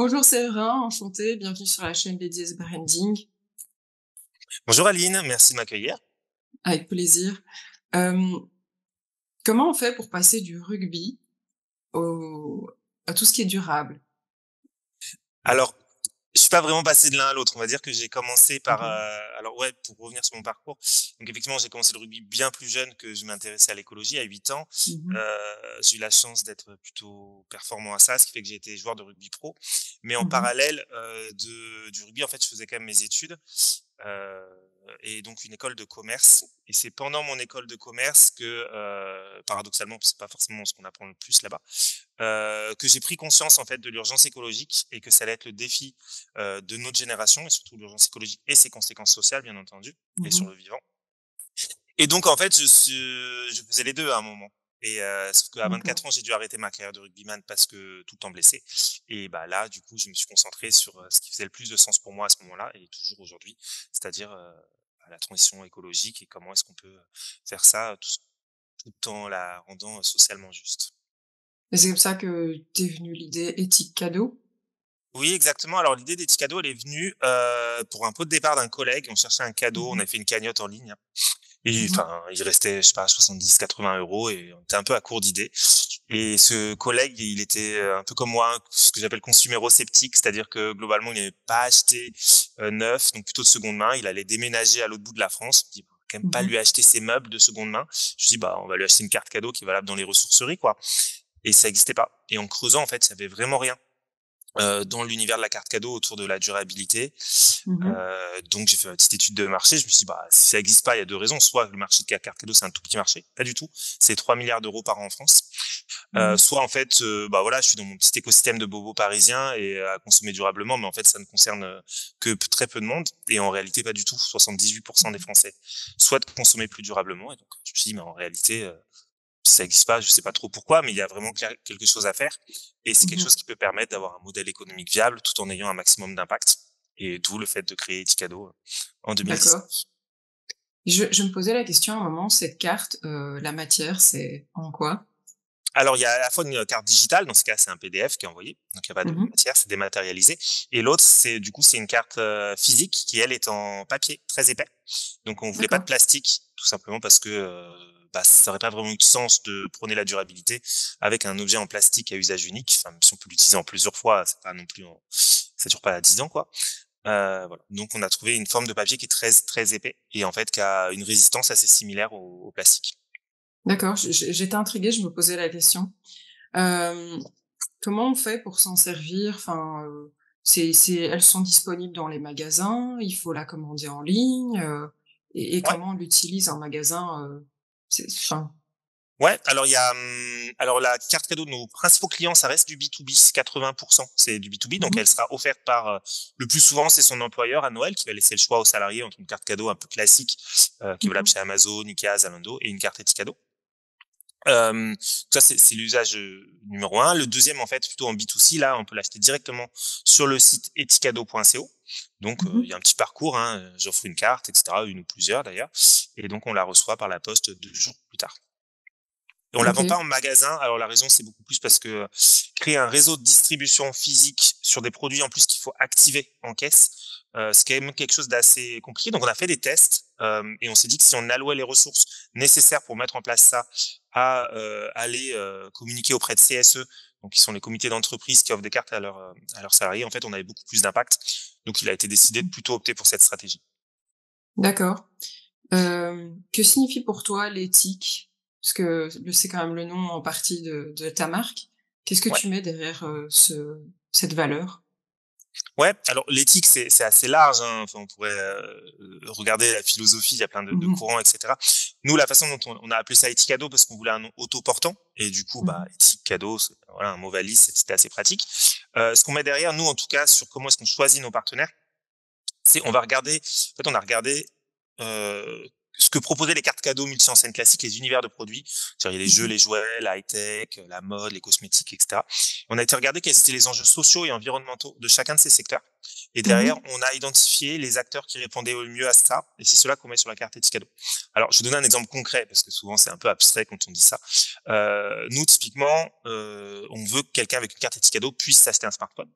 Bonjour Séverin, enchanté, bienvenue sur la chaîne Ladies Branding, Bonjour Aline, merci de m'accueillir. avec plaisir. Hem, Comment on fait pour passer du rugby au à tout ce qui est durable? Alors, je suis pas vraiment passé de l'un à l'autre. On va dire que j'ai commencé par, OK. alors ouais, pour revenir sur mon parcours, donc effectivement, j'ai commencé le rugby bien plus jeune que je m'intéressais à l'écologie, à 8 ans. Mmh. J'ai eu la chance d'être plutôt performant à ça, ce qui fait que j'ai été joueur de rugby pro. Mais en Mmh. parallèle, de du rugby, en fait, je faisais quand même mes études. Heu et donc une école de commerce, et c'est pendant mon école de commerce que, paradoxalement, c'est pas forcément ce qu'on apprend le plus là-bas, que j'ai pris conscience en fait de l'urgence écologique et que ça allait être le défi, de notre génération, et surtout l'urgence écologique et ses conséquences sociales bien entendu, et sur Mmh. le vivant. Et donc en fait, je faisais les 2 à un moment, et sauf qu'à D'accord. 24 ans, j'ai dû arrêter ma carrière de rugbyman parce que tout le temps blessé, et bah, là, du coup, je me suis concentré sur, ce qui faisait le plus de sens pour moi à ce moment-là et toujours aujourd'hui, c'est-à-dire, bah, la transition écologique et comment est-ce qu'on peut, faire ça, tout en la rendant, socialement juste. Et c'est comme ça que t'es venue l'idée éthique cadeau? Oui, exactement. Alors l'idée des petits cadeaux, elle est venue, pour un pot de départ d'un collègue. On cherchait un cadeau, on Mmh. a fait une cagnotte en ligne, hein. Et Mmh. enfin, il restait, je sais pas, 70-80 € et on était un peu à court d'idées. Et ce collègue, il était, un peu comme moi, ce que j'appelle consuméro-sceptique, c'est-à-dire que globalement, il n'avait pas acheté, neuf, donc plutôt de seconde main. Il allait déménager à l'autre bout de la France. On dit: «Bah, on va quand même pas Mmh. lui acheter ses meubles de seconde main». Je me dis: «Bah, on va lui acheter une carte cadeau qui est valable dans les ressourceries, quoi». Et ça existait pas. Et en creusant, en fait, il y avait vraiment rien, dans l'univers de la carte cadeau autour de la durabilité. Mmh. Donc j'ai fait ma petite étude de marché. Je me suis dit: «Bah, si ça existe pas, il y a 2 raisons. Soit le marché de la carte cadeau, c'est un tout petit marché». Pas du tout. C'est 3 milliards d'euros par an en France. Mmh. Soit en fait, bah, voilà, je suis dans mon petit écosystème de bobos parisiens et à consommer durablement, mais en fait, ça ne concerne, que très peu de monde, et en réalité pas du tout. 78% des Mmh. Français souhaitent consommer plus durablement, et donc je me suis dit: «Mais en réalité, si ça existe pas, je sais pas trop pourquoi, mais il y a vraiment quelque chose à faire, et c'est quelque Mmh. chose qui peut permettre d'avoir un modèle économique viable tout en ayant un maximum d'impact», et d'où le fait de créer Etikado, en D'accord. 2019. Je me posais la question à un moment, cette carte, la matière, c'est en quoi? Alors, il y a à la fois une carte digitale, dans ce cas, c'est un PDF qui est envoyé, donc il y a pas de Mmh. matière, c'est dématérialisé, et l'autre, c'est du coup, c'est une carte, physique qui, elle, est en papier très épais. Donc on voulait pas de D'accord. plastique, tout simplement parce que, bah, ça aurait pas vraiment eu de sens de prôner la durabilité avec un objet en plastique à usage unique. Enfin, même si on peut l'utiliser en plusieurs fois, c'est pas non plus ça dure pas 10 ans, quoi. Voilà. Donc on a trouvé une forme de papier qui est très, très épais et en fait qui a une résistance assez similaire au plastique. D'accord, j'étais intriguée, je me posais la question. Hem, Comment on fait pour s'en servir? Enfin, c'est elles sont disponibles dans les magasins? Il faut la commander en ligne? Et Ouais. comment on l'utilise en magasin? C'est enfin Ouais, alors il y a, alors la carte cadeau de nos principaux clients, ça reste du B2B, 80, c'est du B2B, mmh donc mh, elle sera offerte par, le plus souvent, c'est son employeur à Noël qui va laisser le choix aux salariés entre une carte cadeau un peu classique, qui est valable mmh. chez Amazon, Ikea, Zalando, et une carte Etikado. Ça c'est l'usage, numéro 1. Le deuxième, en fait, plutôt en B2C, là, on peut l'acheter directement sur le site etikado.co. Donc, Mmh. il y a un petit parcours, hein, j'offre une carte et cetera, une ou plusieurs d'ailleurs, et donc on la reçoit par la poste 2 jours plus tard. Et on la vend pas OK. en magasin. Alors la raison, c'est beaucoup plus parce que créer un réseau de distribution physique sur des produits en plus qu'il faut activer en caisse, c'est quand même quelque chose d'assez compliqué. Donc on a fait des tests, et on s'est dit que si on allouait les ressources nécessaires pour mettre en place ça à, aller, communiquer auprès de CSE, donc qui sont les comités d'entreprise qui offrent des cartes à leurs salariés, en fait, on avait beaucoup plus d'impact. Donc il a été décidé de Mmh. plutôt opter pour cette stratégie. D'accord. Que signifie pour toi l'éthique? Parce que c'est quand même le nom en partie de ta marque. Qu'est-ce que Ouais. tu mets derrière, cette valeur? Ouais, alors l'éthique, c'est assez large, hein. Enfin, on pourrait, regarder la philosophie, il y a plein de Mmh mh. courants et cetera. Nous, la façon dont on a appelé ça Etikado parce qu'on voulait un nom autoportant, et du coup, bah, Mmh. éthique, cadeau, c'est voilà, un mot valise, c'était assez pratique. Ce qu'on met derrière, nous, en tout cas, sur comment est-ce qu'on choisit nos partenaires, c'est on va regarder, en fait, on a regardé, heu, ce que proposaient les cartes cadeaux multi-enseignes classiques, les univers de produits. C'est-à-dire, il y a les jeux, les jouets, la high-tech, la mode, les cosmétiques, etc. On a été regarder quels étaient les enjeux sociaux et environnementaux de chacun de ces secteurs. Et derrière, Mmh. on a identifié les acteurs qui répondaient au mieux à ça. Et c'est cela qu'on met sur la carte Etikado. Alors, je vais donner un exemple concret, parce que souvent, c'est un peu abstrait quand on dit ça. Nous, typiquement, on veut que quelqu'un avec une carte Etikado puisse s'acheter un smartphone.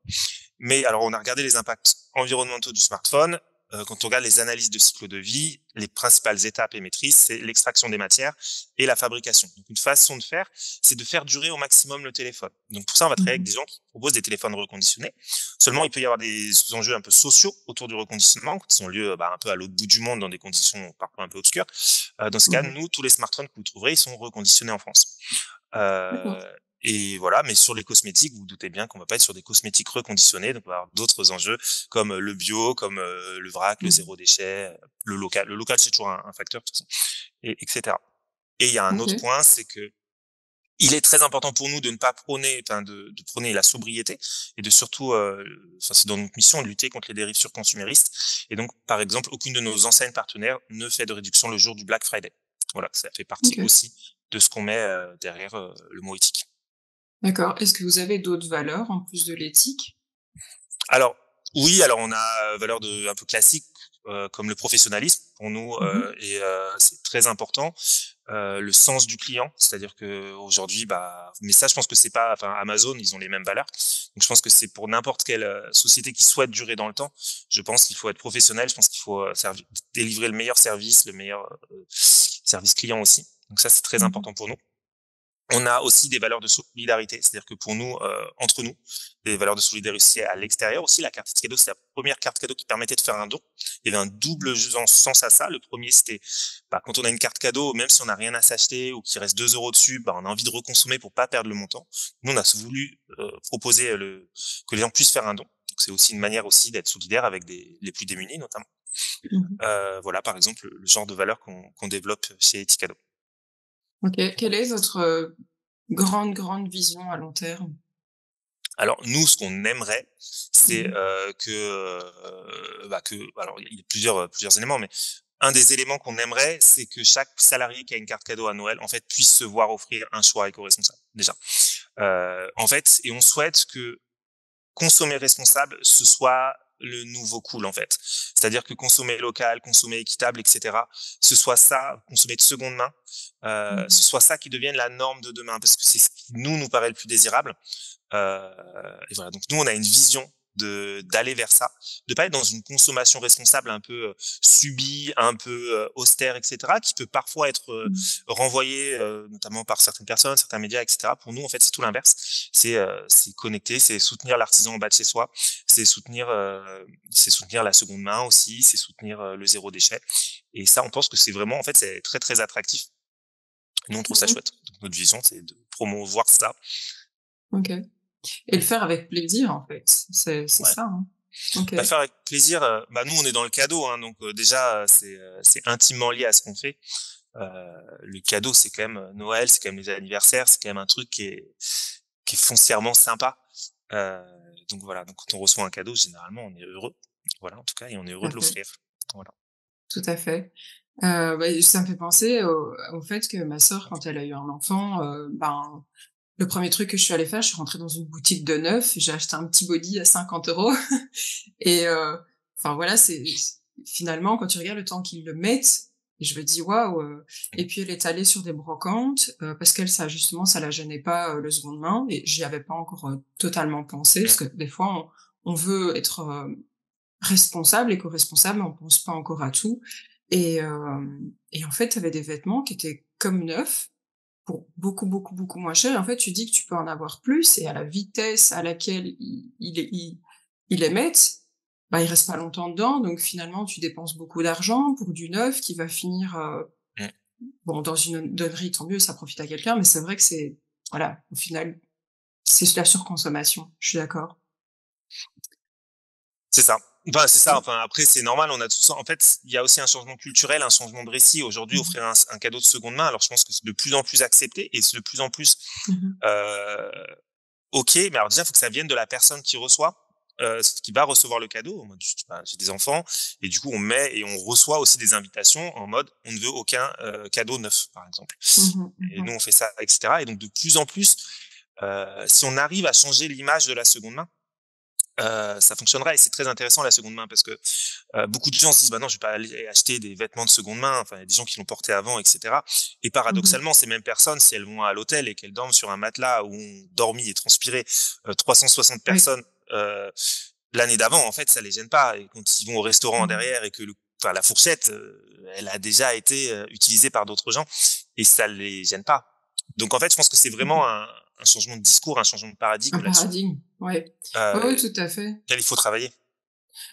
Mais alors, on a regardé les impacts environnementaux du smartphone. Quand on regarde les analyses de cycle de vie, les principales étapes émettrices, c'est l'extraction des matières et la fabrication. Donc, une façon de faire, c'est de faire durer au maximum le téléphone. Donc, pour ça, on va travailler avec Mmh. des gens qui proposent des téléphones reconditionnés. Seulement, il peut y avoir des enjeux un peu sociaux autour du reconditionnement, qui ont lieu un peu à l'autre bout du monde, dans des conditions parfois un peu obscures. Dans ce cas, Ouais. nous, tous les smartphones que vous trouverez, ils sont reconditionnés en France. D'accord. Et voilà, mais sur les cosmétiques, vous vous doutez bien qu'on va pas être sur des cosmétiques reconditionnés, donc on va avoir d'autres enjeux comme le bio, comme le vrac, le Mmh. zéro déchet, le local. Le local, c'est toujours un facteur, de toute façon, et etc. Et il y a un autre OK. point, c'est que il est très important pour nous de ne pas prôner, de prôner la sobriété et de surtout, c'est dans notre mission de lutter contre les dérives surconsuméristes. Et donc, par exemple, aucune de nos enseignes partenaires ne fait de réduction le jour du Black Friday. Voilà, ça fait partie OK. aussi de ce qu'on met derrière le mot éthique. D'accord. Est-ce que vous avez d'autres valeurs en plus de l'éthique? Alors oui, alors on a valeur de un peu classique, comme le professionnalisme pour nous, Mmh. c'est très important. Le sens du client, c'est-à-dire qu'aujourd'hui, mais ça, je pense que c'est pas, enfin, Amazon, ils ont les mêmes valeurs. Donc je pense que c'est pour n'importe quelle société qui souhaite durer dans le temps. Je pense qu'il faut être professionnel, je pense qu'il faut délivrer le meilleur service, le meilleur service client aussi. Donc ça, c'est très Mmh. important pour nous. On a aussi des valeurs de solidarité, c'est-à-dire que pour nous, entre nous, des valeurs de solidarité à l'extérieur aussi. La carte cadeau, c'est la première carte cadeau qui permettait de faire un don. Il y avait un double sens à ça. Le premier, c'était quand on a une carte cadeau, même si on n'a rien à s'acheter ou qu'il reste 2 euros dessus, on a envie de reconsommer pour pas perdre le montant. Nous, on a voulu proposer que les gens puissent faire un don. Donc, c'est aussi une manière aussi d'être solidaire avec les plus démunis, notamment. Mmh. Voilà, par exemple, le genre de valeurs qu'on développe chez Etikado. OK. Quelle est votre, grande vision à long terme? Alors nous, ce qu'on aimerait, c'est, Mmh. alors il y a plusieurs éléments, mais un des éléments qu'on aimerait, c'est que chaque salarié qui a une carte cadeau à Noël, en fait, puisse se voir offrir un choix éco-responsable, déjà. En fait, et on souhaite que consommer responsable, ce soit le nouveau cool, en fait. C'est-à-dire que consommer local, consommer équitable, etc., ce soit ça, consommer de seconde main, Mmh. ce soit ça qui devienne la norme de demain, parce que c'est ce qui nous paraît le plus désirable. Et voilà, donc nous, on a une vision d'aller vers ça, de pas être dans une consommation responsable un peu subie, un peu austère, etc., qui peut parfois être Mmh. renvoyée, notamment par certaines personnes, certains médias, etc. Pour nous, en fait, c'est tout l'inverse. C'est connecter, c'est soutenir l'artisan en bas de chez soi, c'est soutenir la seconde main aussi, c'est soutenir le zéro déchet. Et ça, on pense que c'est vraiment, en fait, c'est très très attractif. Nous, on trouve ça Mmh. chouette. Donc, notre vision, c'est de promouvoir ça. OK. Et le faire avec plaisir, en fait. C'est Ouais. ça, hein? OK. Faire avec plaisir, nous, on est dans le cadeau, hein, donc déjà, c'est intimement lié à ce qu'on fait. Le cadeau, c'est quand même Noël, c'est quand même les anniversaires, c'est quand même un truc qui est foncièrement sympa. Heu, donc voilà, donc quand on reçoit un cadeau, généralement, on est heureux. Voilà, en tout cas, et on est Tout heureux à de fait, l'offrir. Voilà. tout à fait. Ça me fait penser au fait que ma sœur, quand elle a eu un enfant, le premier truc que je suis allée faire, je suis rentrée dans une boutique de neuf, j'ai acheté un petit body à 50 € et enfin voilà, finalement, quand tu regardes le temps qu'ils le mettent, et je me dis: «Waouh», et puis elle est allée sur des brocantes, parce qu'elle, ça justement, ça la gênait pas, le seconde main, et j'y avais pas encore, totalement pensé, Mmh. parce que des fois on veut être, responsable, éco-responsable, mais on pense pas encore à tout, et en fait, tu avais des vêtements qui étaient comme neufs, pour beaucoup, beaucoup, beaucoup moins cher, et en fait, tu dis que tu peux en avoir plus, et à la vitesse à laquelle ils les mettent, il reste pas longtemps dedans, donc finalement, tu dépenses beaucoup d'argent pour du neuf qui va finir, Mmh. bon, dans une donnerie, tant mieux, ça profite à quelqu'un, mais c'est vrai que voilà, au final, c'est de la surconsommation, je suis d'accord. C'est ça. C'est ça, Ouais. enfin, après, c'est normal, on a tout ça. En fait, il y a aussi un changement culturel, un changement de récit. Aujourd'hui, Mmh. offrir un cadeau de seconde main, alors je pense que c'est de plus en plus accepté et c'est de plus en plus, Mmh. heu OK, mais alors déjà, il faut que ça vienne de la personne qui reçoit. qui va recevoir le cadeau. En mode, j'ai des enfants et du coup on met et on reçoit aussi des invitations en mode on ne veut aucun cadeau neuf, par exemple. Et nous on fait ça, etc. Et donc de plus en plus, si on arrive à changer l'image de la seconde main, ça fonctionnera. Et c'est très intéressant la seconde main parce que beaucoup de gens se disent bah non, je vais pas aller acheter des vêtements de seconde main, enfin il y a des gens qui l'ont porté avant, etc. Et paradoxalement, ces mêmes personnes, si elles vont à l'hôtel et qu'elles dorment sur un matelas où ont dormi et transpiré 360 Oui. personnes l'année d'avant, en fait ça les gêne pas. Et quand ils vont au restaurant derrière et que la fourchette elle a déjà été utilisée par d'autres gens et ça les gêne pas. Donc en fait je pense que c'est vraiment un changement de discours, un changement de Un paradigme là-dessus paradigme, ouais. Oui, euh, tout à fait. auquel il faut travailler.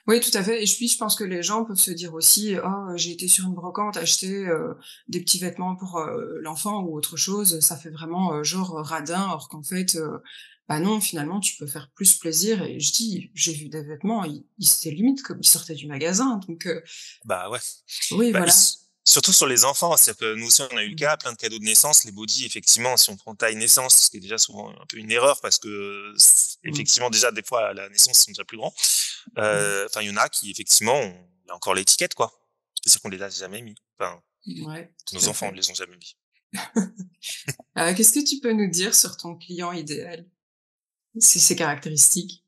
Oui, tout à fait. Et puis, je pense que les gens peuvent se dire aussi: «Oh, j'ai été sur une brocante acheter, des petits vêtements pour, l'enfant ou autre chose». Ça fait vraiment, genre, radin, alors qu'en fait, bah, non, finalement, tu peux faire plus plaisir et je dis, j'ai vu des vêtements, ils c'était limite comme ils sortaient du magasin, donc Bah ouais. oui, Bah, voilà. surtout sur les enfants, c'est-à-dire que nous aussi on a eu le cas, plein de cadeaux de naissance, les bodys, effectivement, si on prend taille naissance, ce qui est déjà souvent un peu une erreur parce que Mmh. effectivement déjà des fois à la naissance ils sont déjà plus grands. Mmh. Enfin il y en a qui effectivement il y a encore l'étiquette quoi. C'est-à-dire qu'on les a jamais mis. Enfin Ouais, tout nos à enfants ne fait. les ont jamais mis. Qu'est-ce que tu peux nous dire sur ton client idéal? Ses caractéristiques?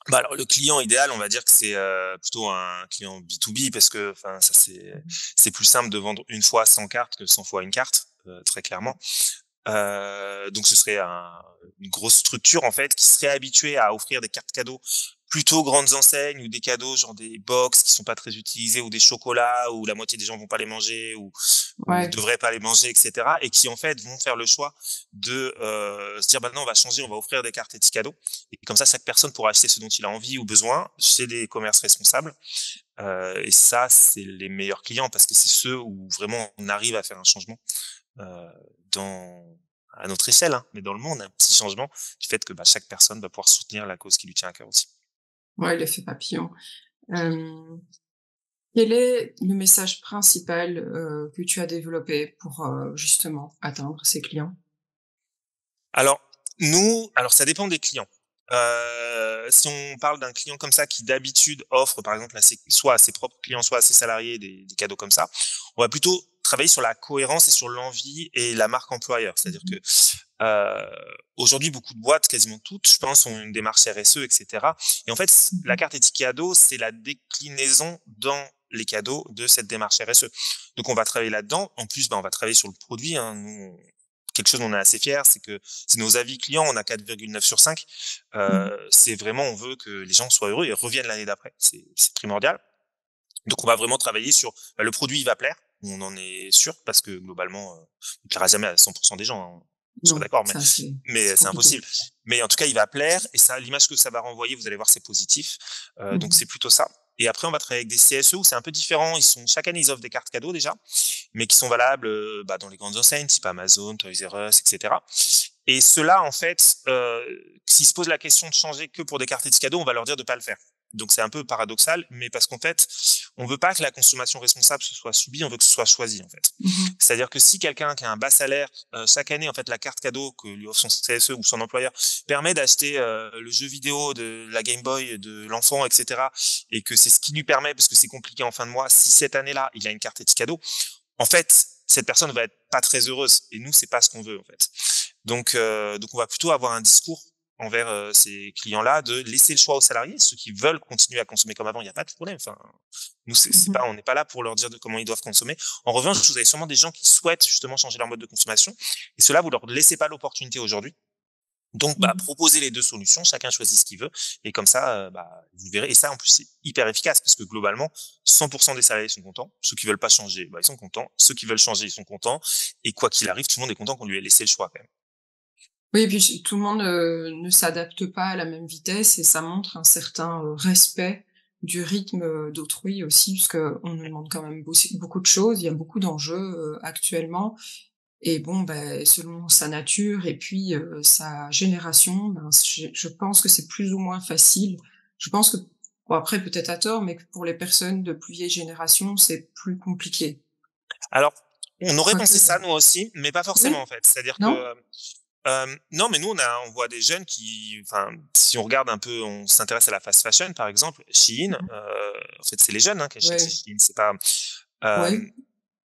Bah alors le client idéal, on va dire que c'est plutôt un client B2B parce que enfin ça c'est plus simple de vendre une fois 100 cartes que 100 fois une carte, très clairement. Donc ce serait une grosse structure en fait qui serait habituée à offrir des cartes cadeaux plutôt grandes enseignes ou des cadeaux genre des box qui sont pas très utilisés ou des chocolats où la moitié des gens vont pas les manger ou Ouais. devraient pas les manger, etc. Et qui en fait vont faire le choix de se dire bah non on va changer, on va offrir des cartes et petits cadeaux et comme ça chaque personne pourra acheter ce dont il a envie ou besoin chez des commerces responsables. Et ça c'est les meilleurs clients parce que c'est ceux où vraiment on arrive à faire un changement euh, dans à notre échelle, hein, mais dans le monde, un petit changement du fait que bah, chaque personne va pouvoir soutenir la cause qui lui tient à cœur aussi. Ouais, l'effet papillon. Hem Quel est le message principal, que tu as développé pour, justement atteindre ces clients? Alors, alors ça dépend des clients. Si on parle d'un client comme ça qui d'habitude offre par exemple soit à ses propres clients, soit à ses salariés des cadeaux comme ça, on va plutôt travailler sur la cohérence et sur l'envie et la marque employeur. C'est-à-dire Mmh. que aujourd'hui, beaucoup de boîtes, quasiment toutes, je pense, ont une démarche RSE, etc. Et en fait, la Mmh. carte éthique cadeau, c'est la déclinaison dans les cadeaux de cette démarche RSE. Donc, on va travailler là-dedans. En plus, bah, on va travailler sur le produit. Hein. Nous, quelque chose dont on est assez fier, c'est que c'est nos avis clients, on a 4,9 sur 5. Mmh. C'est vraiment, on veut que les gens soient heureux et reviennent l'année d'après. C'est primordial. Donc, on va vraiment travailler sur bah, le produit, il va plaire. On en est sûr parce que globalement, il ne plaira jamais à 100% des gens. Hein. On soit Non, d'accord, ça c'est mais c'est compliqué. impossible. Mais en tout cas, il va plaire et ça, l'image que ça va renvoyer, vous allez voir, c'est positif. Donc Mmh. c'est plutôt ça. Et après, on va travailler avec des CSE où c'est un peu différent. Chaque année, ils offrent des cartes cadeaux déjà, mais qui sont valables bah, dans les grandes enseignes, type Amazon, Toys R Us, etc. Et ceux-là, en fait, s'ils se posent la question de changer que pour des cartes et de cadeaux, on va leur dire de pas le faire. Donc c'est un peu paradoxal, mais parce qu'en fait, on veut pas que la consommation responsable se soit subie, on veut que ce soit choisi en fait. Mmh. C'est-à-dire que si quelqu'un qui a un bas salaire, chaque année en fait la carte cadeau que lui offre son CSE ou son employeur permet d'acheter le jeu vidéo de la Game Boy de l'enfant, etc. Et que c'est ce qui lui permet, parce que c'est compliqué en fin de mois, si cette année-là il a une carte et cadeau, en fait cette personne va être pas très heureuse. Et nous c'est pas ce qu'on veut en fait. Donc on va plutôt avoir un discours envers ces clients-là de laisser le choix aux salariés, ceux qui veulent continuer à consommer comme avant, il n'y a pas de problème. Enfin, nous, c'est Mmh. pas, on n'est pas là pour leur dire de comment ils doivent consommer. En revanche, vous avez sûrement des gens qui souhaitent justement changer leur mode de consommation, et cela vous leur laissez pas l'opportunité aujourd'hui. Donc, bah, Mmh. proposez les deux solutions, chacun choisit ce qu'il veut, et comme ça, bah, vous verrez. Et ça, en plus, c'est hyper efficace parce que globalement, 100% des salariés sont contents. Ceux qui veulent pas changer, bah, ils sont contents. Ceux qui veulent changer, ils sont contents. Et quoi qu'il arrive, tout le monde est content qu'on lui ait laissé le choix quand même. Oui et puis tout le monde, ne s'adapte pas à la même vitesse et ça montre un certain, respect du rythme, d'autrui aussi, puisqu'on nous demande quand même beaucoup de choses. Il y a beaucoup d'enjeux, actuellement. Et bon, ben, selon sa nature et puis, sa génération, ben, je pense que c'est plus ou moins facile. Je pense que bon après peut-être à tort, mais que pour les personnes de plus vieille génération, c'est plus compliqué. Alors, on aurait Quoique pensé ça nous aussi, mais pas forcément oui? en fait. C'est-à-dire que Non? Non, mais nous, on voit des jeunes qui, enfin, si on regarde un peu, on s'intéresse à la fast fashion, par exemple, Shein, Mmh. en fait, c'est les jeunes, hein, qui achètent chez Ouais, Shein, c'est pas, hem ouais,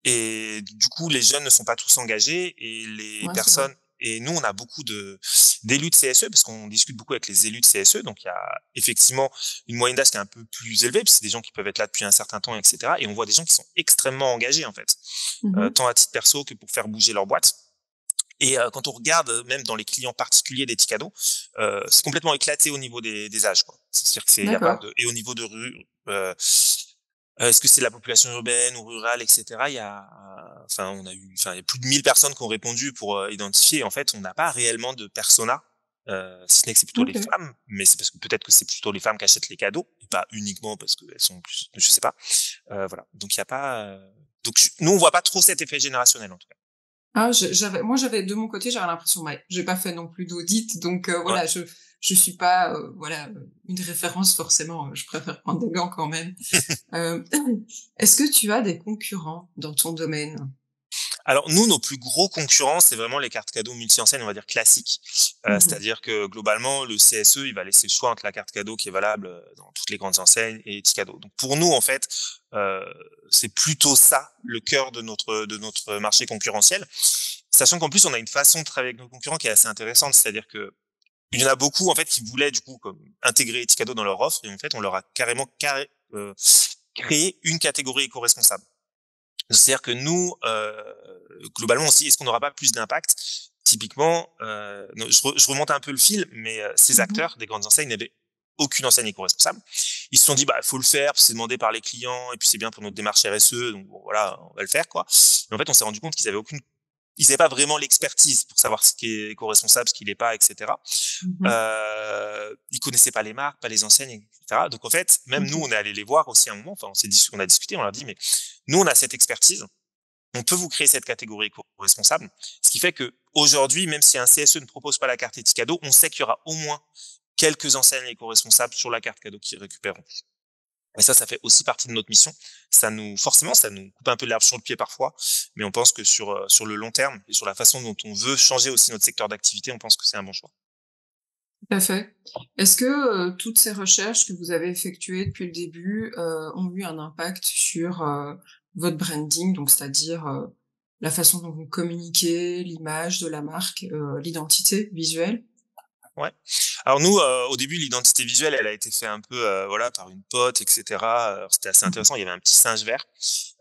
et du coup, les jeunes ne sont pas tous engagés et les ouais, c'est vrai. personnes et nous, on a beaucoup d'élus de CSE parce qu'on discute beaucoup avec les élus de CSE. Donc, il y a effectivement une moyenne d'âge qui est un peu plus élevée, puis c'est des gens qui peuvent être là depuis un certain temps, etc. Et on voit des gens qui sont extrêmement engagés, en fait, Mmh. tant à titre perso que pour faire bouger leur boîte. Et quand on regarde même dans les clients particuliers des Ticado, c'est complètement éclaté au niveau des âges, quoi. C'est-à-dire que il y a pas D'accord. de et au niveau de rue, est-ce que c'est la population urbaine ou rurale, et cetera? Il y a, enfin, il y a plus de 1000 personnes qui ont répondu pour, identifier. En fait, on n'a pas réellement de persona, si ce n'est que c'est plutôt les OK. femmes, mais c'est parce que peut-être que c'est plutôt les femmes qui achètent les cadeaux et pas uniquement parce qu'elles sont plus je sais pas. Voilà, donc il y a pas, donc nous, on voit pas trop cet effet générationnel, en tout cas. Ah, j'avais de mon côté, j'avais l'impression, ouais, j'ai pas fait non plus d'audit, donc Ouais. voilà, je suis pas, voilà, une référence forcément, je préfère prendre des gants quand même. Heu, est-ce que tu as des concurrents dans ton domaine? Alors nous, nos plus gros concurrents, c'est vraiment les cartes cadeaux multi-enseignes, on va dire classiques. Mmh. C'est-à-dire que globalement, le CSE, il va laisser le choix entre la carte cadeau qui est valable dans toutes les grandes enseignes et Ticado. Donc pour nous, en fait, heu, c'est plutôt ça le cœur de notre marché concurrentiel. Sachant qu'en plus, on a une façon de travailler avec nos concurrents qui est assez intéressante, c'est-à-dire que il y en a beaucoup en fait qui voulaient du coup comme intégrer Ticado dans leur offre et en fait, on leur a carrément créé une catégorie éco-responsable. C'est-à-dire que nous, globalement, on se dit: «Est-ce qu'on n'aura pas plus d'impact?» Typiquement, no je remonte un peu le fil, mais ces Mmh. acteurs des grandes enseignes n'avaient aucune enseigne éco-responsable. Ils se sont dit: «Bah, faut le faire, c'est demandé par les clients et puis c'est bien pour notre démarche RSE, donc bon voilà, on va le faire, quoi». Mais en fait, on s'est rendu compte ils avaient pas vraiment l'expertise pour savoir ce qui est éco-responsable, ce qui l'est pas, et cetera. Mmh. Ils connaissaient pas les marques, pas les enseignes, et cetera. Donc en fait, même nous, OK. on est allé les voir aussi à un moment, enfin, on a discuté, on leur a dit: «Mais nous, on a cette expertise, on peut vous créer cette catégorie éco-responsable. Ce qui fait que aujourd'hui, même si un CSE ne propose pas la carte Eticado, on sait qu'il y aura au moins quelques enseignes éco-responsables sur la carte cadeau qui récupéreront. Et ça fait aussi partie de notre mission. Forcément, ça nous coupe un peu l'herbe sur le pied parfois, mais on pense que sur le long terme et sur la façon dont on veut changer aussi notre secteur d'activité, on pense que c'est un bon choix. Tout à fait. Est-ce que, toutes ces recherches que vous avez effectuées depuis le début, ont eu un impact sur, votre branding? Donc c'est-à-dire, la façon dont vous communiquez, l'image de la marque, l'identité visuelle? Ouais. Alors nous, au début, l'identité visuelle, elle a été faite un peu, voilà, par une pote, et cetera. C'était assez Mmh. intéressant. Il y avait un petit singe vert,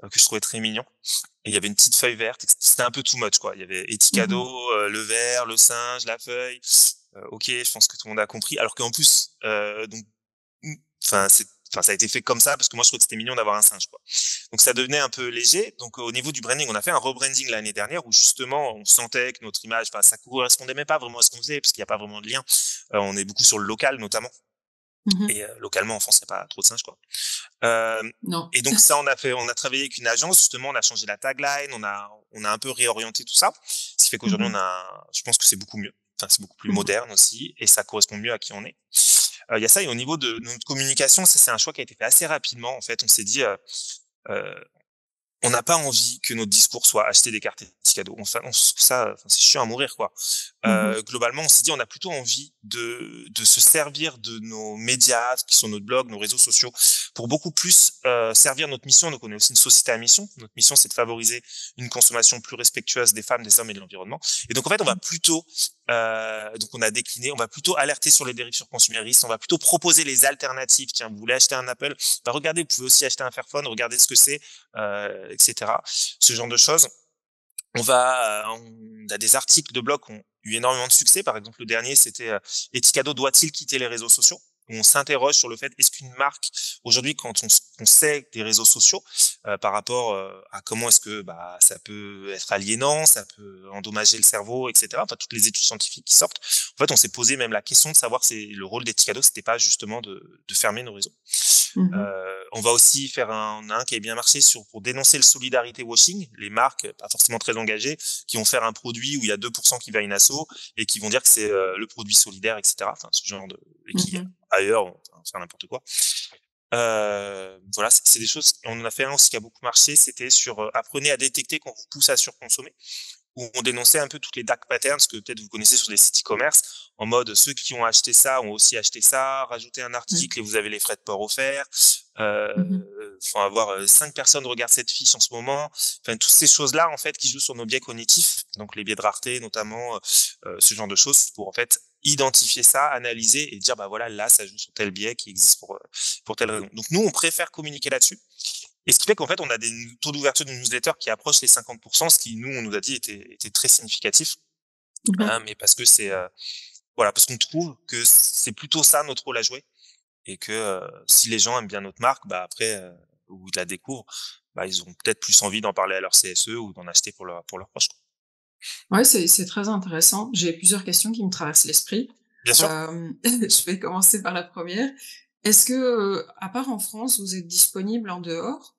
que je trouvais très mignon. Et il y avait une petite feuille verte. C'était un peu too much, quoi. Il y avait Etikado, Mmh. le vert, le singe, la feuille. OK, je pense que tout le monde a compris. Alors qu'en plus, donc, mmh, enfin, ça a été fait comme ça parce que moi, je trouvais que c'était mignon d'avoir un singe, quoi. Donc ça devenait un peu léger. Donc au niveau du branding, on a fait un rebranding l'année dernière où justement, on sentait que notre image, enfin, ça correspondait même pas vraiment à ce qu'on faisait parce qu'il y a pas vraiment de lien. On est beaucoup sur le local, notamment. Mmh. Et localement, en France, il y a pas trop de singes, quoi. Hem Non. et donc ça, on a travaillé avec une agence, justement, on a changé la tagline, on a un peu réorienté tout ça. Ce qui fait qu'aujourd'hui, Mmh. je pense que c'est beaucoup mieux. Enfin, c'est beaucoup plus Mmh. moderne aussi et ça correspond mieux à qui on est. Il y a ça et au niveau de notre communication, ça, c'est un choix qui a été fait assez rapidement, en fait. On s'est dit, heu on n'a pas envie que notre discours soit acheter des cartes cadeaux. On se trouve ça, enfin, c'est chiant à mourir, quoi. Mmh. Globalement, on s'est dit, on a plutôt envie de se servir de nos médias, qui sont notre blog, nos réseaux sociaux, pour beaucoup plus servir notre mission. Donc, on est aussi une société à mission. Notre mission, c'est de favoriser une consommation plus respectueuse des femmes, des hommes et de l'environnement. Et donc, en fait, donc on a décliné, on va plutôt alerter sur les dérives sur consuméristes, on va plutôt proposer les alternatives. Tiens, vous voulez acheter un Apple, bah regardez, vous pouvez aussi acheter un Fairphone, regardez ce que c'est, etc. Ce genre de choses. On a des articles de blog qui ont eu énormément de succès. Par exemple, le dernier, c'était Etikado doit-il quitter les réseaux sociaux? Où on s'interroge sur le fait, est-ce qu'une marque, aujourd'hui, quand on sait des réseaux sociaux, par rapport à comment est-ce que bah, ça peut être aliénant, ça peut endommager le cerveau, etc. Enfin, toutes les études scientifiques qui sortent. En fait, on s'est posé même la question de savoir si le rôle d'Etikado, c'était pas justement de fermer nos réseaux. Mmh. On va aussi on a un qui a bien marché pour dénoncer le solidarité washing, les marques pas forcément très engagées, qui vont faire un produit où il y a 2% qui va à une asso et qui vont dire que c'est le produit solidaire, etc. Enfin, ce genre et qui Mmh. ailleurs vont faire n'importe quoi. Voilà, c'est des choses. On en a fait un aussi qui a beaucoup marché, c'était sur apprenez à détecter quand vous pousse à surconsommer. où on dénonçait un peu toutes les dark patterns que peut-être vous connaissez sur les sites e-commerce, en mode ceux qui ont acheté ça ont aussi acheté ça, rajoutez un Mmh. article et vous avez les frais de port offerts. Mmh. Faut avoir 5 personnes regardent cette fiche en ce moment. Enfin, toutes ces choses-là en fait qui jouent sur nos biais cognitifs, donc les biais de rareté notamment, ce genre de choses pour en fait identifier ça, analyser et dire bah voilà là ça joue sur tel biais qui existe pour telle raison. Donc nous on préfère communiquer là-dessus. Et ce qui fait qu'en fait, on a des taux d'ouverture de newsletter qui approchent les 50%, ce qui, nous, on nous a dit, était très significatif. Mmh. Mais parce que voilà, parce qu'on trouve que c'est plutôt ça notre rôle à jouer. Et que si les gens aiment bien notre marque, bah après, ou ils la découvrent, bah ils auront peut-être plus envie d'en parler à leur CSE ou d'en acheter pour leurs proches, quoi. Ouais, c'est très intéressant. J'ai plusieurs questions qui me traversent l'esprit. Bien sûr. Je vais commencer par la première. Est-ce que, à part en France, vous êtes disponible en dehors?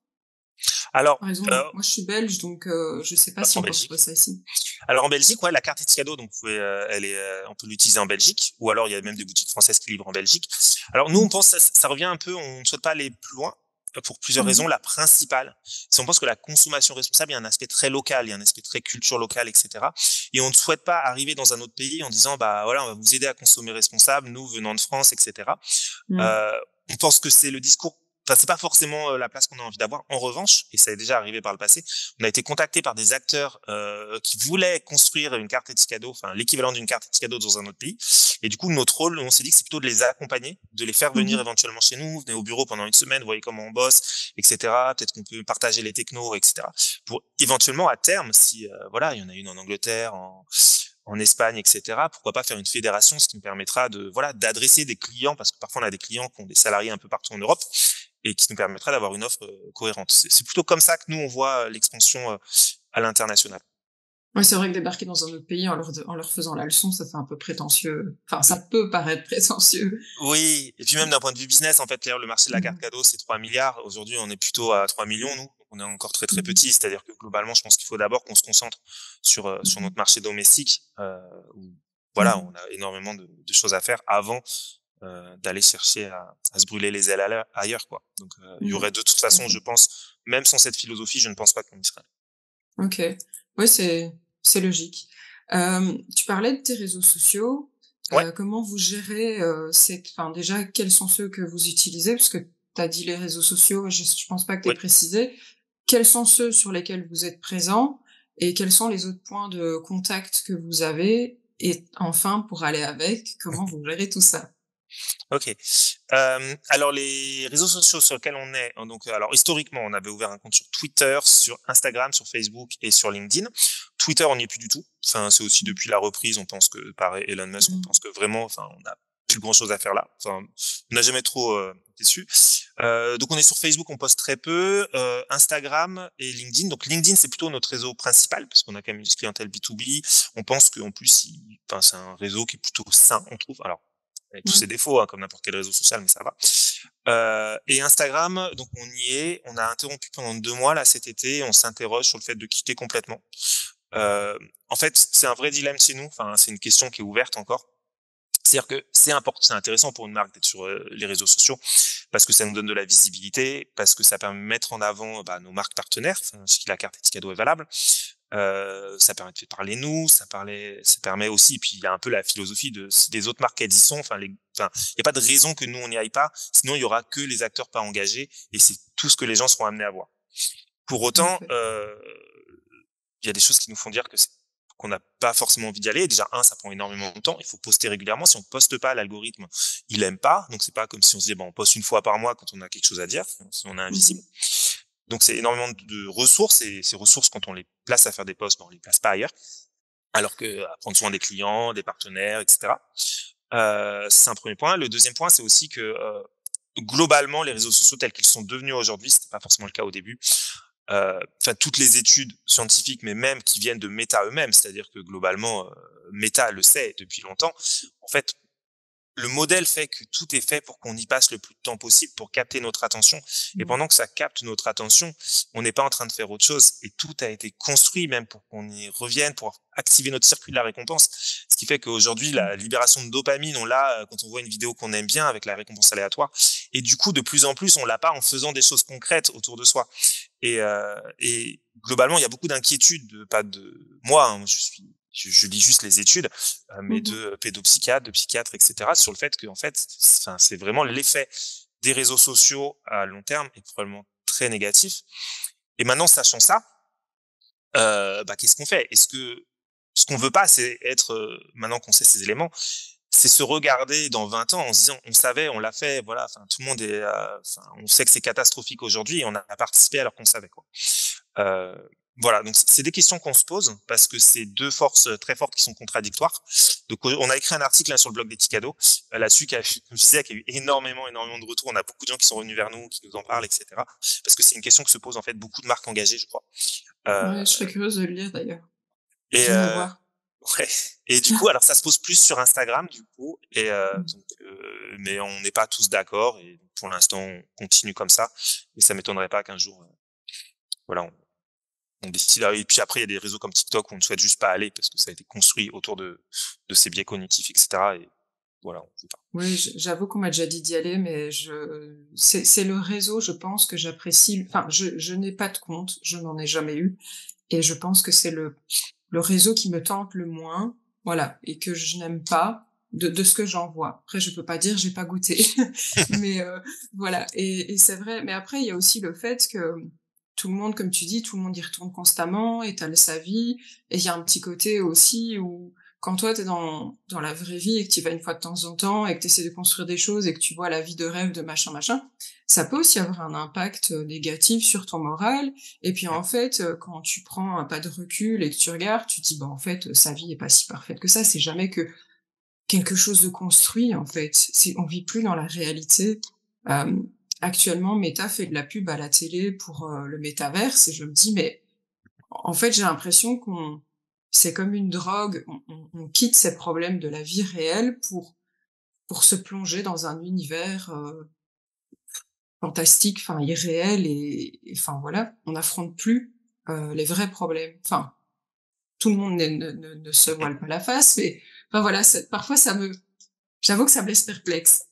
Alors, Par exemple, moi je suis belge, donc je sais pas si en on peut retrouver Belgique. ça ici. Alors en Belgique, ouais, la carte Etscado, donc vous pouvez, on peut l'utiliser en Belgique, ou alors il y a même des boutiques françaises qui livrent en Belgique. Alors nous, on Mmh. pense ça revient un peu, on ne souhaite pas aller plus loin pour plusieurs Mmh. raisons. La principale, c'est on pense que la consommation responsable, il y a un aspect très local, il y a un aspect très culture locale, etc. Et on ne souhaite pas arriver dans un autre pays en disant bah voilà, on va vous aider à consommer responsable, nous venant de France, etc. Mmh. Euh, on pense que c'est le discours. Enfin, c'est pas forcément la place qu'on a envie d'avoir. En revanche, et ça est déjà arrivé par le passé, on a été contacté par des acteurs qui voulaient construire une carte Etscado, enfin l'équivalent d'une carte Etscado dans un autre pays. Et du coup, notre rôle, on s'est dit que c'est plutôt de les accompagner, de les faire venir Mmh. éventuellement chez nous, venez au bureau pendant une semaine, voyez comment on bosse, etc. Peut-être qu'on peut partager les technos, etc. Pour éventuellement à terme, si voilà, il y en a une en Angleterre, en Espagne, etc. Pourquoi pas faire une fédération, ce qui nous permettra de voilà d'adresser des clients, parce que parfois on a des clients qui ont des salariés un peu partout en Europe, et qui nous permettra d'avoir une offre cohérente. C'est plutôt comme ça que nous on voit l'expansion à l'international. Ouais, c'est vrai que débarquer dans un autre pays en leur faisant la leçon, ça fait un peu prétentieux. Enfin, ça peut paraître prétentieux. Oui, et puis même d'un point de vue business, en fait, d'ailleurs, le marché de la carte Mmh. cadeau, c'est 3 milliards. Aujourd'hui, on est plutôt à 3 millions, nous. On est encore très, très Mmh. petit. C'est-à-dire que globalement, je pense qu'il faut d'abord qu'on se concentre sur Mmh. notre marché domestique, où, voilà, Mmh. on a énormément de choses à faire avant d'aller chercher à se brûler les ailes ailleurs, quoi. Donc, il y Mmh. aurait de toute Tout à façon, je fait. pense, même sans cette philosophie, je ne pense pas qu'on y serait. OK. Ouais, c'est logique. Tu parlais de tes réseaux sociaux. Ouais, Comment vous gérez, cette enfin, déjà, quels sont ceux que vous utilisez? Parce que tu as dit les réseaux sociaux, je pense pas que tu aies oui. précisé. Quels sont ceux sur lesquels vous êtes présent? Et quels sont les autres points de contact que vous avez? Et enfin, pour aller avec, comment vous gérez tout ça? OK. Alors les réseaux sociaux sur lesquels on est, hein, donc alors historiquement, on avait ouvert un compte sur Twitter, sur Instagram, sur Facebook et sur LinkedIn. Twitter, on n'y est plus du tout. Enfin, c'est aussi depuis la reprise, on pense que par Elon Musk, on Mmh. pense que vraiment, enfin, on n'a plus grand-chose à faire là. Enfin, on n'a jamais trop été dessus. Donc on est sur Facebook, on poste très peu, Instagram et LinkedIn. Donc LinkedIn, c'est plutôt notre réseau principal parce qu'on a quand même une clientèle B2B. On pense qu'en plus, enfin, c'est un réseau qui est plutôt sain, on trouve. Alors avec tous ses Mmh. défauts, hein, comme n'importe quel réseau social, mais ça va. Et Instagram, donc on y est. On a interrompu pendant 2 mois là cet été. On s'interroge sur le fait de quitter complètement. En fait, c'est un vrai dilemme chez nous. Enfin, c'est une question qui est ouverte encore. C'est-à-dire que c'est important, c'est intéressant pour une marque d'être sur les réseaux sociaux parce que ça nous donne de la visibilité, parce que ça permet de mettre en avant bah, nos marques partenaires, enfin, si la carte Etscado est valable. Ça permet de faire parler nous, ça permet aussi, et puis il y a un peu la philosophie de si les autres marques elles y sont, enfin, il n'y a pas de raison que nous on n'y aille pas, sinon il y aura que les acteurs pas engagés et c'est tout ce que les gens seront amenés à voir. Pour autant, OK. il y a des choses qui nous font dire que qu'on n'a pas forcément envie d'y aller. Déjà, ça prend énormément de temps. Il faut poster régulièrement. Si on poste pas, l'algorithme, il aime pas. Donc, c'est pas comme si on se disait, bon, on poste une fois par mois quand on a quelque chose à dire, si on est invisible. Mmh. Donc, c'est énormément de ressources et ces ressources, quand on les place à faire des posts, on les place pas ailleurs. Alors que à prendre soin des clients, des partenaires, etc. C'est un premier point. Le deuxième point, c'est aussi que globalement, les réseaux sociaux tels qu'ils sont devenus aujourd'hui, c'était pas forcément le cas au début. Enfin, toutes les études scientifiques, mais même qui viennent de Meta eux-mêmes, c'est-à-dire que globalement, Meta le sait depuis longtemps. En fait, le modèle fait que tout est fait pour qu'on y passe le plus de temps possible pour capter notre attention. Et Mmh. pendant que ça capte notre attention, on n'est pas en train de faire autre chose. Et tout a été construit même pour qu'on y revienne, pour activer notre circuit de la récompense. Ce qui fait qu'aujourd'hui, Mmh. la libération de dopamine, on l'a quand on voit une vidéo qu'on aime bien avec la récompense aléatoire. Et du coup, de plus en plus, on l'a pas en faisant des choses concrètes autour de soi. Et globalement, il y a beaucoup d'inquiétudes, pas de moi, hein, je lis juste les études, mais Mmh. de pédopsychiatres, de psychiatres, etc., sur le fait que, en fait, c'est vraiment l'effet des réseaux sociaux à long terme est probablement très négatif. Et maintenant, sachant ça, qu'est-ce qu'on fait? Est-ce que ce qu'on veut pas, c'est être, maintenant qu'on sait ces éléments, c'est se regarder dans 20 ans en se disant: «On savait, on l'a fait, voilà, enfin tout le monde est, on sait que c'est catastrophique aujourd'hui et on a participé alors qu'on savait, quoi». Heu, voilà, donc c'est des questions qu'on se pose parce que c'est 2 forces, très fortes qui sont contradictoires. Donc on a écrit un article là sur le blog des Ticado, là-dessus comme je disais, qui a eu énormément de retours. On a beaucoup de gens qui sont revenus vers nous, qui nous en parlent et cetera. Parce que c'est une question que se posent en fait beaucoup de marques engagées, je crois. Heu Ouais, je serais curieuse de le lire d'ailleurs. et J'irai voir. ouais, et du coup, alors ça se pose plus sur Instagram du coup, et Mmh. donc mais on n'est pas tous d'accord, et pour l'instant on continue comme ça, et ça m'étonnerait pas qu'un jour, voilà, on décide. Et puis après il y a des réseaux comme TikTok où on ne souhaite juste pas aller parce que ça a été construit autour de ces biais cognitifs, etc., et voilà, on veut pas. Oui, j'avoue qu'on m'a déjà dit d'y aller, mais c'est le réseau, je pense, que j'apprécie. Enfin, je n'ai pas de compte, je n'en ai jamais eu, et je pense que c'est le réseau qui me tente le moins, voilà, et que je n'aime pas de ce que j'en vois. Après, je peux pas dire j'ai pas goûté, mais voilà, et c'est vrai. Mais après, il y a aussi le fait que tout le monde, comme tu dis, tout le monde y retourne constamment, étale sa vie, et il y a un petit côté aussi où quand toi, t'es dans la vraie vie et que tu y vas une fois de temps en temps et que tu essaies de construire des choses et que tu vois la vie de rêve de machin, machin, ça peut aussi avoir un impact, négatif sur ton moral. Et puis, Mmh. en fait, quand tu prends un pas de recul et que tu regardes, tu te dis: «Bah, en fait, sa vie est pas si parfaite que ça». C'est jamais que quelque chose de construit, en fait. C'est on vit plus dans la réalité. Actuellement, Meta fait de la pub à la télé pour, le métaverse, et je me dis: «Mais en fait, j'ai l'impression qu'on c'est comme une drogue, on quitte ces problèmes de la vie réelle pour se plonger dans un univers, fantastique, enfin irréel, et enfin voilà, on n'affronte plus, les vrais problèmes. Enfin, tout le monde ne se voile pas la face, mais enfin voilà, parfois j'avoue que ça me laisse perplexe.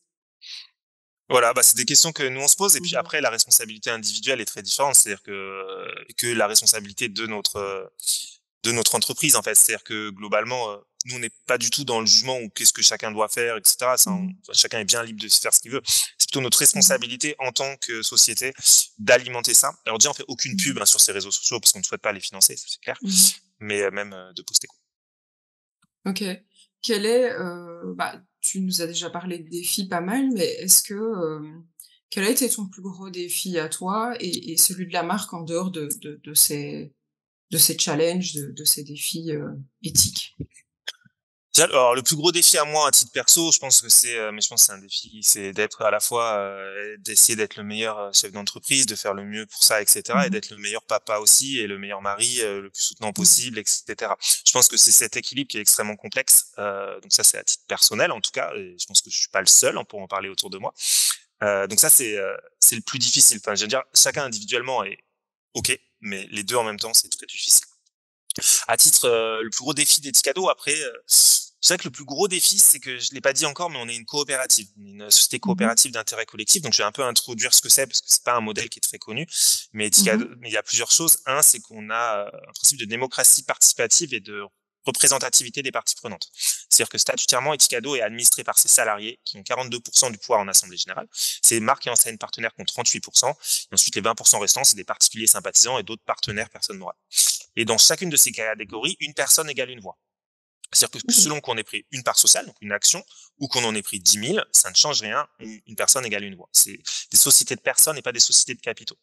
Voilà, c'est des questions que nous on se pose, et puis Mmh. après la responsabilité individuelle est très différente. C'est-à-dire que la responsabilité de notre entreprise, en fait. C'est-à-dire que globalement, nous on n'est pas du tout dans le jugement ou qu'est-ce que chacun doit faire, etc. Ça, Mmh. chacun est bien libre de faire ce qu'il veut. C'est plutôt notre Mmh. responsabilité en tant que société d'alimenter ça. Alors déjà, on fait aucune Mmh. pub, hein, sur ces réseaux sociaux parce qu'on ne souhaite pas les financer, ça c'est clair. Mmh. Mais même de poster, quoi. OK. Quel est, tu nous as déjà parlé de défis pas mal, mais est-ce que, quel a été ton plus gros défi à toi et celui de la marque en dehors de ces challenges, de ces défis, éthiques? Déjà, alors le plus gros défi à moi à titre perso, je pense que mais je pense que c'est un défi, c'est d'être à la fois, d'essayer d'être le meilleur, chef d'entreprise, de faire le mieux pour ça, et cetera, et Mmh. d'être le meilleur papa aussi et le meilleur mari, le plus soutenant Mmh. possible, et cetera. Je pense que c'est cet équilibre qui est extrêmement complexe, donc ça, c'est à titre personnel en tout cas, et je pense que je suis pas le seul, hein, pour en parler autour de moi. Donc ça, c'est le plus difficile. Enfin, je veux dire, chacun individuellement est OK, mais les 2 en même temps, c'est très difficile. À titre, le plus gros défi d'Etikado, après, c'est vrai que le plus gros défi, c'est que je l'ai pas dit encore, mais on est une coopérative. On est une société Mmh mh. coopérative d'intérêt collectif. Donc, je vais un peu introduire ce que c'est parce que c'est pas un modèle qui est très connu. Mais Mmh Etikado, mh. mais il y a plusieurs choses. Un, c'est qu'on a un principe de démocratie participative et de représentativité des parties prenantes. C'est-à-dire que statutairement, Etikado est administré par ses salariés qui ont 42% du pouvoir en assemblée générale. C'est marques et enseignes partenaires qui ont 38%. Et ensuite, les 20% restants, c'est des particuliers sympathisants et d'autres partenaires personnes morales. Et dans chacune de ces catégories, une personne égale une voix. C'est-à-dire que OK. selon qu'on ait pris une part sociale, donc une action, ou qu'on en ait pris 10 000, ça ne change rien. Une personne égale une voix. C'est des sociétés de personnes et pas des sociétés de capitaux.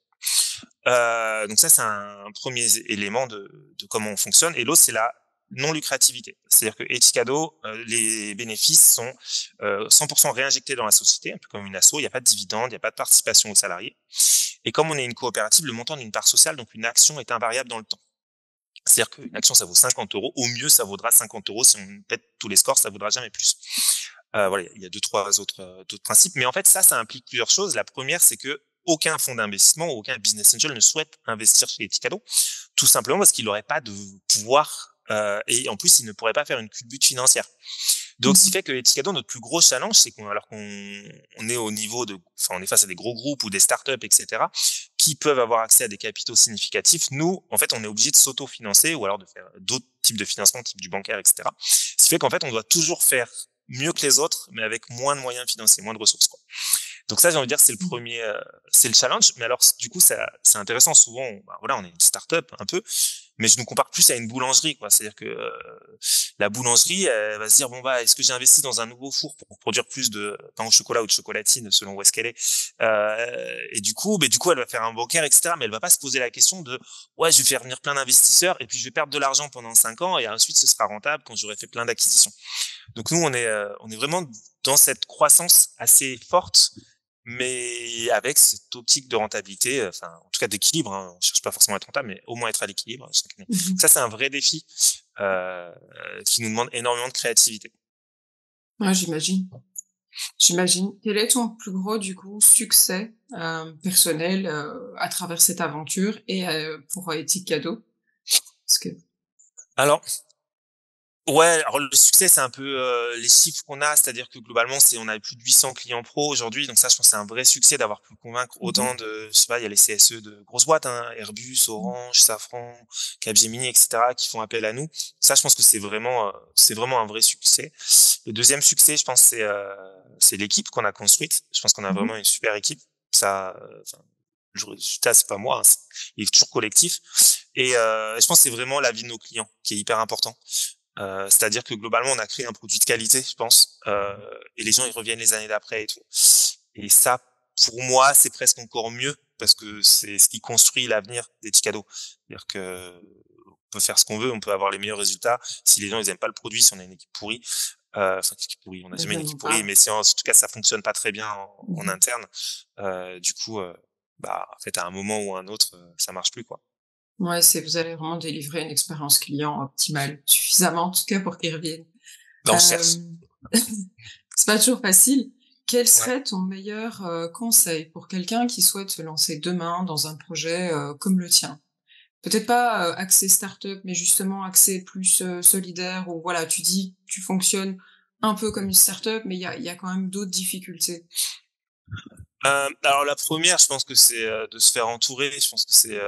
Donc ça, c'est un premier élément de comment on fonctionne. Et l'autre, c'est la non-lucrativité. C'est-à-dire que Etikado, les bénéfices sont 100% réinjectés dans la société, un peu comme une asso. Il n'y a pas de dividende, il n'y a pas de participation aux salariés. Et comme on est une coopérative, le montant d'une part sociale, donc une action, est invariable dans le temps. C'est-à-dire qu'une action, ça vaut 50 euros. Au mieux, ça vaudra 50 euros. Si on pète tous les scores, ça vaudra jamais plus. Voilà, il y a trois d'autres principes. Mais en fait, ça implique plusieurs choses. La première, c'est que aucun fonds d'investissement ou aucun business angel ne souhaite investir chez Etikado, tout simplement parce qu'il n'aurait pas de pouvoir, et en plus, il ne pourrait pas faire une culbute financière. Donc, ce qui fait que les Ticado, notre plus gros challenge, c'est alors qu'on est au niveau on est face à des gros groupes ou des startups, etc., qui peuvent avoir accès à des capitaux significatifs. Nous, en fait, on est obligé de s'auto-financer ou alors de faire d'autres types de financement, type du bancaire, etc. Ce qui fait qu'en fait, on doit toujours faire mieux que les autres, mais avec moins de moyens financiers, moins de ressources, quoi. Donc ça, j'ai envie de dire, c'est le premier, c'est le challenge. Mais alors, du coup, c'est intéressant. Souvent, voilà, on est une start-up un peu, mais je nous compare plus à une boulangerie, quoi. C'est-à-dire que la boulangerie, elle va se dire, bon bah, est-ce que j'ai investi dans un nouveau four pour produire plus de pain au chocolat ou de chocolatine, selon où est-ce qu'elle est. Et du coup, elle va faire un bancaire, etc. Mais elle va pas se poser la question de, ouais, je vais faire venir plein d'investisseurs et puis je vais perdre de l'argent pendant 5 ans et ensuite ce sera rentable quand j'aurai fait plein d'acquisitions. Donc nous, on est vraiment dans cette croissance assez forte, mais avec cette optique de rentabilité, enfin, en tout cas d'équilibre, hein. On cherche pas forcément à être rentable, mais au moins être à l'équilibre chaque année. Ça, c'est un vrai défi qui nous demande énormément de créativité. Ouais, j'imagine. J'imagine. Quel est ton plus gros, du coup, succès, personnel, à travers cette aventure et pour Ethic Cadeau? Parce que Alors, ouais, alors le succès, c'est un peu les chiffres qu'on a, c'est-à-dire que globalement, on a plus de 800 clients pro aujourd'hui, donc ça, je pense que c'est un vrai succès d'avoir pu convaincre autant de, je sais pas, il y a les CSE de grosses boîtes, hein, Airbus, Orange, Safran, Capgemini, etc., qui font appel à nous. Ça, je pense que c'est vraiment un vrai succès. Le deuxième succès, je pense, c'est l'équipe qu'on a construite. Je pense qu'on a vraiment une super équipe. Ça, le résultat, c'est pas moi, hein, il est toujours collectif. Et je pense que c'est vraiment la vie de nos clients qui est hyper important. C'est-à-dire que globalement, on a créé un produit de qualité, je pense, et les gens ils reviennent les années d'après et tout. Et ça, pour moi, c'est presque encore mieux parce que c'est ce qui construit l'avenir des Ticado. C'est-à-dire que on peut faire ce qu'on veut, on peut avoir les meilleurs résultats. Si les gens ils aiment pas le produit, si on a une équipe pourrie, enfin une équipe pourrie, on n'a jamais une évidemment équipe pourrie, pas. mais si en tout cas ça fonctionne pas très bien en Mmh. interne, du coup, en fait, à un moment ou à un autre, ça marche plus, quoi. Ouais, c'est vous allez vraiment délivrer une expérience client optimale, suffisamment en tout cas pour qu'ils reviennent. Ben, on cherche. C'est pas toujours facile. Quel Ouais. serait ton meilleur, conseil pour quelqu'un qui souhaite se lancer demain dans un projet, comme le tien? Peut-être pas, axé start-up, mais justement axé plus, solidaire où voilà, tu dis, tu fonctionnes un peu comme une start-up, mais il y a quand même d'autres difficultés. Alors la première, je pense que c'est de se faire entourer. Je pense que c'est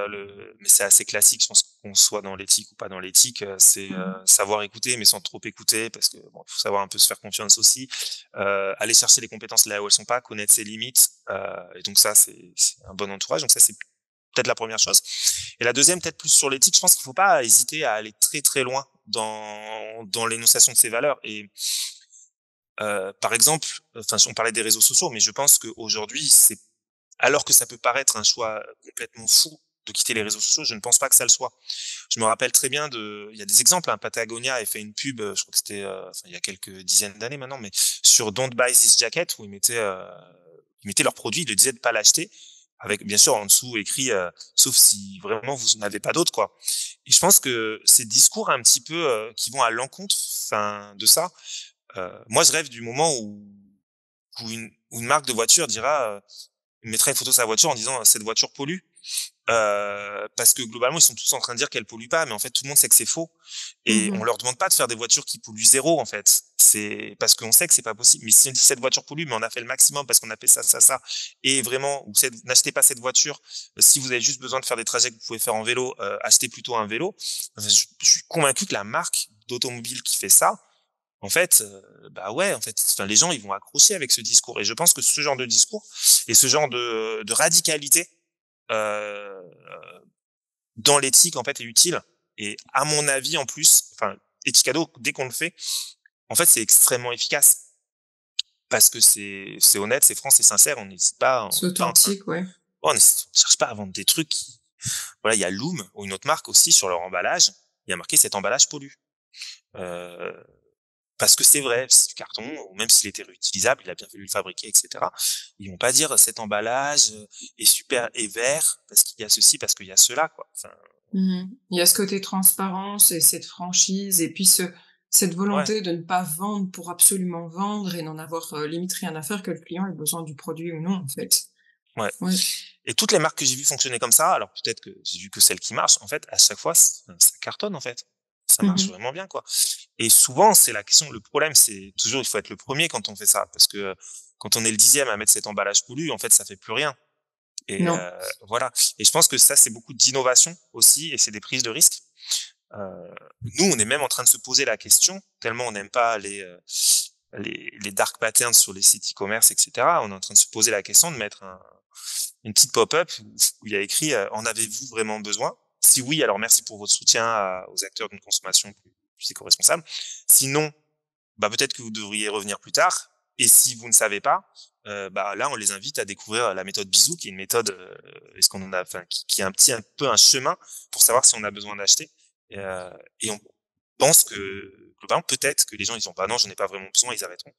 mais c'est assez classique. Je pense qu'on soit dans l'éthique ou pas dans l'éthique, c'est Mmh. savoir écouter, mais sans trop écouter, parce que bon, faut savoir un peu se faire confiance aussi. Aller chercher les compétences là où elles sont pas, connaître ses limites. Et donc ça, c'est un bon entourage. Donc ça, c'est peut-être la première chose. Et la deuxième, peut-être plus sur l'éthique. Je pense qu'il faut pas hésiter à aller très très loin dans l'énonciation de ses valeurs. Et par exemple, enfin, on parlait des réseaux sociaux, mais je pense qu'aujourd'hui, alors que ça peut paraître un choix complètement fou de quitter les réseaux sociaux, je ne pense pas que ça le soit. Je me rappelle très bien il y a des exemples, hein, Patagonia a fait une pub, je crois que c'était, il y a quelques dizaines d'années maintenant, mais sur Don't Buy This Jacket, où ils mettaient leurs produits, ils le disaient de pas l'acheter, avec bien sûr en dessous écrit, sauf si vraiment vous n'avez pas d'autre, quoi. Et je pense que ces discours un petit peu qui vont à l'encontre, enfin, de ça, moi, je rêve du moment où une marque de voiture mettra une photo de sa voiture en disant cette voiture pollue. Parce que globalement, ils sont tous en train de dire qu'elle pollue pas, mais en fait, tout le monde sait que c'est faux. Et on Mmh. leur demande pas de faire des voitures qui polluent zéro, en fait. C'est parce qu'on sait que c'est pas possible. Mais si on dit cette voiture pollue, mais on a fait le maximum parce qu'on a fait ça, ça, ça. Et vraiment, n'achetez pas cette voiture. Si vous avez juste besoin de faire des trajets que vous pouvez faire en vélo, achetez plutôt un vélo. Enfin, je suis convaincu que la marque d'automobile qui fait ça, en fait, bah ouais, en fait, enfin, les gens, ils vont accrocher avec ce discours. Et je pense que ce genre de discours et ce genre de radicalité euh, dans l'éthique, en fait, est utile. Et à mon avis, en plus, enfin, Etikado, dès qu'on le fait, en fait, c'est extrêmement efficace parce que c'est honnête, c'est franc, c'est sincère. C'est On n'est pas en train, authentique, ouais. on cherche pas à vendre des trucs. Voilà, il y a Loom ou une autre marque aussi sur leur emballage. Il y a marqué cet emballage pollue. Euh, Parce que c'est vrai, c'est du carton, ou même s'il était réutilisable, il a bien fallu le fabriquer, etc. Ils vont pas dire cet emballage est super et vert parce qu'il y a ceci, parce qu'il y a cela, quoi. Enfin, Mmh. Il y a ce côté transparence et cette franchise et puis cette ouais, volonté de ne pas vendre pour absolument vendre et n'en avoir, limite rien à faire que le client ait besoin du produit ou non, en fait. ouais. Ouais. Et toutes les marques que j'ai vues fonctionner comme ça, alors peut-être que j'ai vu que celles qui marchent, en fait, à chaque fois, ça cartonne, en fait. ça marche Mmh. vraiment bien, quoi. Et souvent, c'est la question, le problème, c'est toujours, il faut être le premier quand on fait ça, parce que quand on est le 10e à mettre cet emballage pollu, en fait, ça fait plus rien. Et Non. voilà. Et je pense que ça, c'est beaucoup d'innovation aussi, et c'est des prises de risques. Nous, on est même en train de se poser la question, tellement on n'aime pas les dark patterns sur les sites e-commerce, etc. On est en train de se poser la question de mettre une petite pop-up où il y a écrit en avez-vous vraiment besoin? Si oui, alors merci pour votre soutien aux acteurs d'une consommation plus éco-responsable. Sinon, bah, peut-être que vous devriez revenir plus tard. Et si vous ne savez pas, bah, là, on les invite à découvrir la méthode Bisou, qui est une méthode, est-ce qu'on en a, enfin, qui est un peu un chemin pour savoir si on a besoin d'acheter. Et, et on pense que, globalement, peut-être que les gens, ils ont pas, non, je n'ai pas vraiment besoin, ils arrêteront.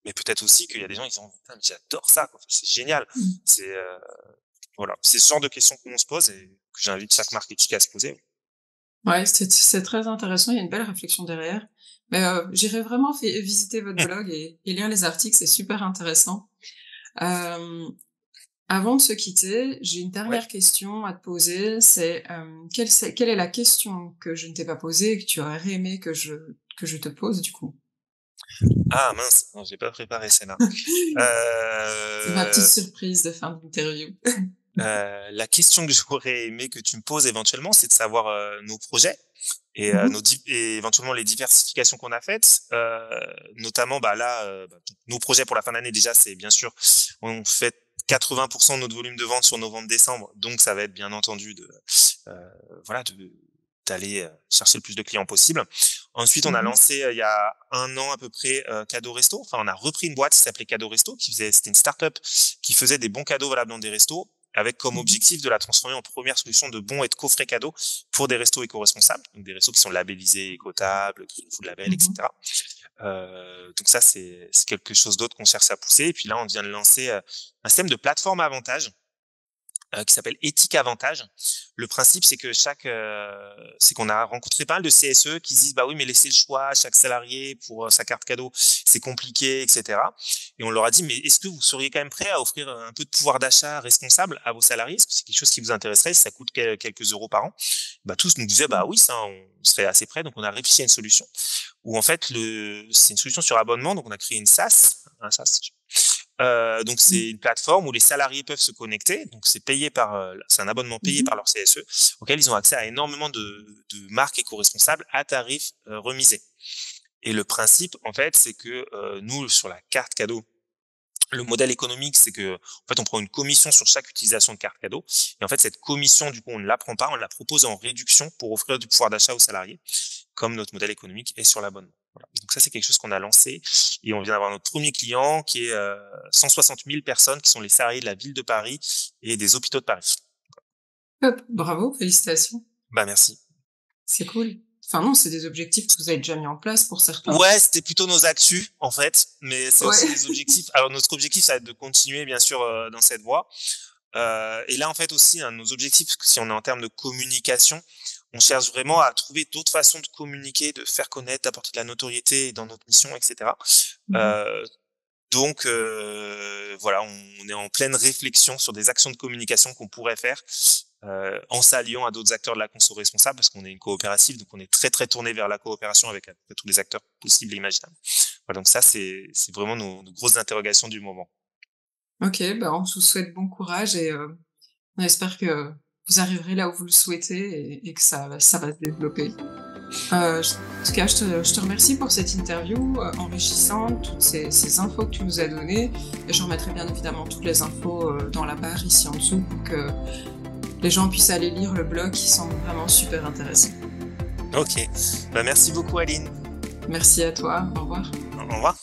Mais peut-être aussi qu'il y a des gens, ils ont, putain, mais j'adore ça, quoi. C'est génial. Mmh. C'est, voilà. C'est ce genre de questions qu'on se pose et que j'invite chaque marque éthique à se poser. Ouais, c'est très intéressant, il y a une belle réflexion derrière. Mais, j'irai vraiment visiter votre blog et lire les articles, c'est super intéressant. Hem, Avant de se quitter, j'ai une Ouais. dernière question à te poser, quelle est la question que je ne t'ai pas posée et que tu aurais aimé que je te pose, du coup? Ah, mince. Non, j'ai pas préparé celle-là. C'est ma petite Euh, surprise de fin d'interview. La question que j'aurais aimé que tu me poses éventuellement, c'est de savoir nos projets et, Mmh mh. et éventuellement les diversifications qu'on a faites. Notamment, bah, là, nos projets pour la fin d'année, déjà, c'est bien sûr, on fait 80% de notre volume de vente sur novembre-décembre. Donc, ça va être bien entendu euh, voilà, d'aller chercher le plus de clients possible. Ensuite, on a Mmh. lancé il y a un an à peu près Cadeau Resto. Enfin, on a repris une boîte qui s'appelait Cadeau Resto, c'était une start-up qui faisait des bons cadeaux valables dans des restos, avec comme Mmh. objectif de la transformer en première solution de bons et de coffrets cadeaux pour des restos éco-responsables, donc des restos qui sont labellisés écotables, Green Food Label, Mmh. etc. Donc ça, c'est quelque chose d'autre qu'on cherche à pousser. Et puis là, on vient de lancer un système de plateforme à avantage qui s'appelle Éthique Avantage. Le principe, c'est que c'est qu'on a rencontré pas mal de CSE qui se disent, bah oui, mais laisser le choix à chaque salarié pour sa carte cadeau, c'est compliqué, etc. Et on leur a dit, mais est-ce que vous seriez quand même prêt à offrir un peu de pouvoir d'achat responsable à vos salariés? Est-ce que c'est quelque chose qui vous intéresserait? Ça coûte quelques euros par an. Bah, tous nous disaient, bah oui, ça, on serait assez prêt. Donc, on a réfléchi à une solution où, en fait, c'est une solution sur abonnement. Donc, on a créé une SaaS, un SaaS, donc Mmh. c'est une plateforme où les salariés peuvent se connecter. Donc c'est un abonnement payé Mmh. par leur CSE auquel ils ont accès à énormément de marques éco-responsables à tarif remisé. Et le principe, en fait, c'est que nous sur la carte cadeau, le modèle économique, c'est que en fait on prend une commission sur chaque utilisation de carte cadeau. Et en fait cette commission, du coup, on ne la prend pas, on la propose en réduction pour offrir du pouvoir d'achat aux salariés, comme notre modèle économique est sur l'abonnement. Voilà. Donc ça, c'est quelque chose qu'on a lancé et on vient d'avoir notre premier client qui est 160 000 personnes qui sont les salariés de la ville de Paris et des hôpitaux de Paris. Top, bravo, félicitations, Bah merci. c'est cool. Enfin non, c'est des objectifs que vous avez déjà mis en place pour certains. Ouais, c'était plutôt nos actus en fait, mais c'est aussi Ouais. des objectifs. Alors notre objectif, ça va être de continuer bien sûr dans cette voie. Et là en fait aussi, un de nos objectifs, parce que si on est en termes de communication, on cherche vraiment à trouver d'autres façons de communiquer, de faire connaître, d'apporter de la notoriété dans notre mission, etc. Mmh. Euh, Donc voilà, on est en pleine réflexion sur des actions de communication qu'on pourrait faire en s'alliant à d'autres acteurs de la conso responsable parce qu'on est une coopérative, donc on est très très tourné vers la coopération avec tous les acteurs possibles et imaginables. Voilà, donc ça c'est vraiment nos grosses interrogations du moment. OK, bah, on vous souhaite bon courage et on espère que vous arriverez là où vous le souhaitez et que ça va se développer. En tout cas, je te remercie pour cette interview, enrichissante, toutes ces infos que tu nous as données et je remettrai bien évidemment toutes les infos, dans la barre ici en dessous pour que les gens puissent aller lire le blog qui semble vraiment super intéressant. Ok, bah, merci beaucoup Aline. Merci à toi, au revoir. Au revoir.